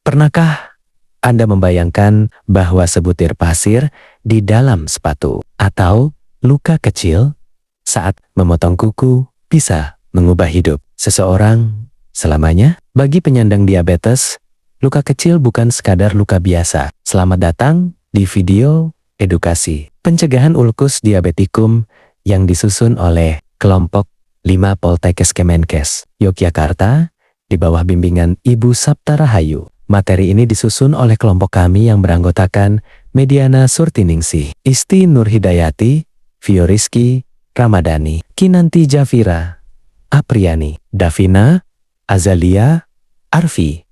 Pernahkah Anda membayangkan bahwa sebutir pasir di dalam sepatu atau luka kecil saat memotong kuku bisa mengubah hidup seseorang selamanya? Bagi penyandang diabetes, luka kecil bukan sekadar luka biasa. Selamat datang di video edukasi pencegahan ulkus diabetikum yang disusun oleh kelompok 5 Poltekkes Kemenkes Yogyakarta di bawah bimbingan Ibu Sapta Rahayu. Materi ini disusun oleh kelompok kami yang beranggotakan Mediana Surtiningsih, Isti Nurhidayati, Fioriski Ramadhani, Kinanti Jafira, Apriani, Davina, Azalia, Arfi,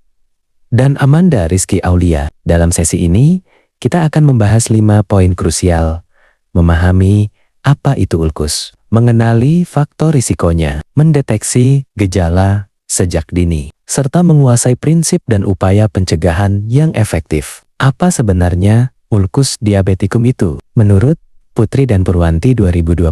dan Amanda Rizky Aulia. Dalam sesi ini, kita akan membahas 5 poin krusial: memahami apa itu ulkus, mengenali faktor risikonya, mendeteksi gejala sejak dini, serta menguasai prinsip dan upaya pencegahan yang efektif. Apa sebenarnya ulkus diabetikum itu? Menurut Putri dan Purwanti 2024,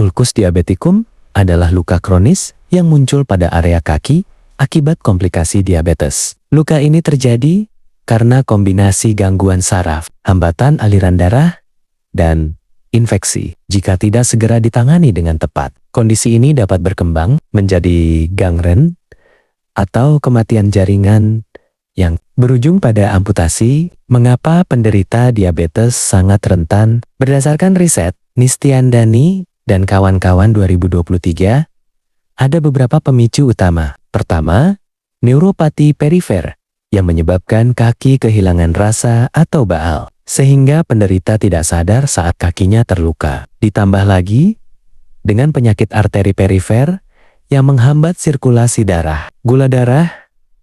ulkus diabetikum adalah luka kronis yang muncul pada area kaki akibat komplikasi diabetes. Luka ini terjadi karena kombinasi gangguan saraf, hambatan aliran darah, dan infeksi. Jika tidak segera ditangani dengan tepat, kondisi ini dapat berkembang menjadi gangren atau kematian jaringan yang berujung pada amputasi. Mengapa penderita diabetes sangat rentan? Berdasarkan riset Nistiandani dan kawan-kawan 2023, ada beberapa pemicu utama. Pertama, neuropati perifer yang menyebabkan kaki kehilangan rasa atau baal, sehingga penderita tidak sadar saat kakinya terluka. Ditambah lagi dengan penyakit arteri perifer yang menghambat sirkulasi darah, gula darah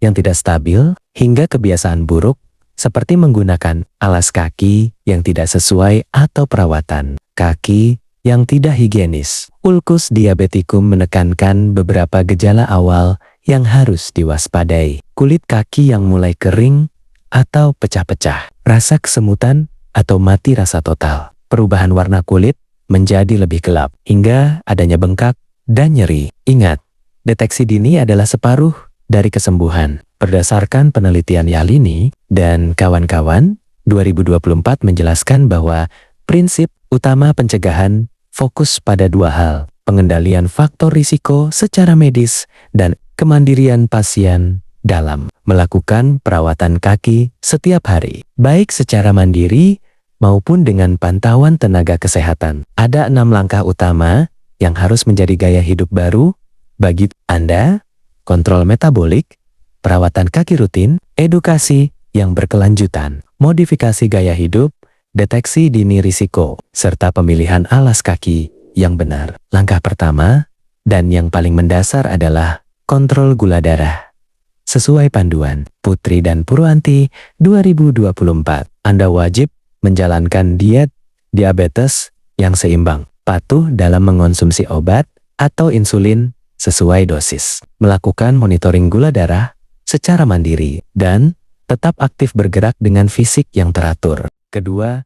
yang tidak stabil, hingga kebiasaan buruk seperti menggunakan alas kaki yang tidak sesuai atau perawatan kaki yang tidak higienis. Ulkus diabetikum menekankan beberapa gejala awal yang harus diwaspadai. Kulit kaki yang mulai kering atau pecah-pecah, rasa kesemutan atau mati rasa total, perubahan warna kulit menjadi lebih gelap, hingga adanya bengkak dan nyeri. Ingat, deteksi dini adalah separuh dari kesembuhan. Berdasarkan penelitian Yalini dan kawan-kawan, 2024 menjelaskan bahwa prinsip utama pencegahan fokus pada 2 hal: pengendalian faktor risiko secara medis dan kemandirian pasien dalam melakukan perawatan kaki setiap hari, baik secara mandiri maupun dengan pantauan tenaga kesehatan. Ada 6 langkah utama yang harus menjadi gaya hidup baru bagi Anda: kontrol metabolik, perawatan kaki rutin, edukasi yang berkelanjutan, modifikasi gaya hidup, deteksi dini risiko, serta pemilihan alas kaki yang benar. Langkah pertama dan yang paling mendasar adalah kontrol gula darah. Sesuai panduan Putri dan Purwanti 2024, Anda wajib menjalankan diet diabetes yang seimbang, patuh dalam mengonsumsi obat atau insulin sesuai dosis, melakukan monitoring gula darah secara mandiri, dan tetap aktif bergerak dengan fisik yang teratur. Kedua,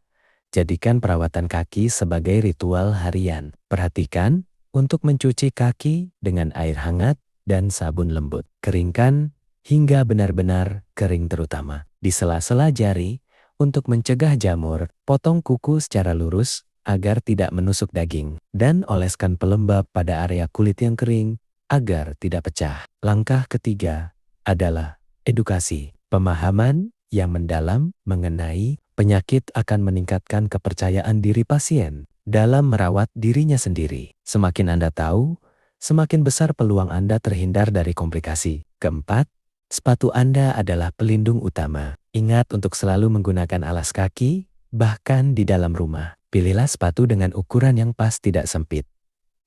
jadikan perawatan kaki sebagai ritual harian. Perhatikan untuk mencuci kaki dengan air hangat dan sabun lembut. Keringkan hingga benar-benar kering, terutama di sela-sela jari, untuk mencegah jamur. Potong kuku secara lurus agar tidak menusuk daging, dan oleskan pelembab pada area kulit yang kering agar tidak pecah. Langkah ketiga adalah edukasi. Pemahaman yang mendalam mengenai penyakit akan meningkatkan kepercayaan diri pasien dalam merawat dirinya sendiri. Semakin Anda tahu, semakin besar peluang Anda terhindar dari komplikasi. Keempat, sepatu Anda adalah pelindung utama. Ingat untuk selalu menggunakan alas kaki, bahkan di dalam rumah. Pilihlah sepatu dengan ukuran yang pas, tidak sempit,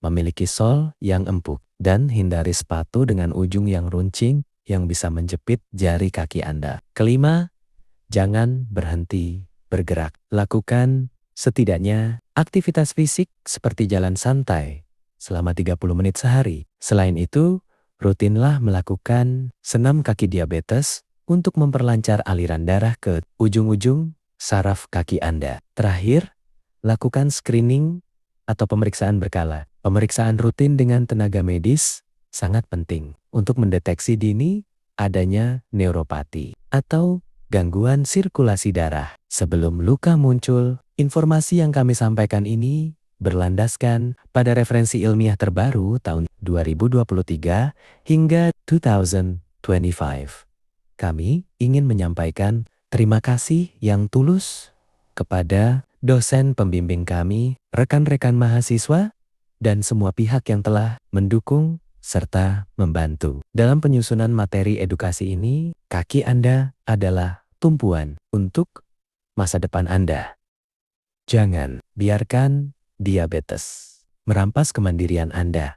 memiliki sol yang empuk, dan hindari sepatu dengan ujung yang runcing yang bisa menjepit jari kaki Anda. Kelima, jangan berhenti bergerak. Lakukan setidaknya aktivitas fisik seperti jalan santai selama 30 menit sehari. Selain itu, rutinlah melakukan senam kaki diabetes untuk memperlancar aliran darah ke ujung-ujung saraf kaki Anda. Terakhir, lakukan screening atau pemeriksaan berkala. Pemeriksaan rutin dengan tenaga medis sangat penting untuk mendeteksi dini adanya neuropati atau gangguan sirkulasi darah. Sebelum luka muncul, informasi yang kami sampaikan ini berlandaskan pada referensi ilmiah terbaru tahun 2023 hingga 2025. Kami ingin menyampaikan terima kasih yang tulus kepada dosen pembimbing kami, rekan-rekan mahasiswa, dan semua pihak yang telah mendukung serta membantu. Dalam penyusunan materi edukasi ini, kaki Anda adalah tumpuan untuk masa depan Anda. Jangan biarkan diabetes merampas kemandirian Anda.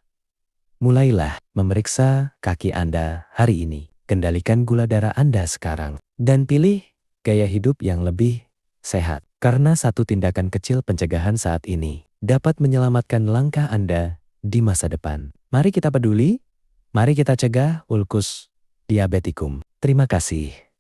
Mulailah memeriksa kaki Anda hari ini. Kendalikan gula darah Anda sekarang. Dan pilih gaya hidup yang lebih sehat. Karena satu tindakan kecil pencegahan saat ini dapat menyelamatkan langkah Anda di masa depan. Mari kita peduli, mari kita cegah ulkus diabetikum. Terima kasih.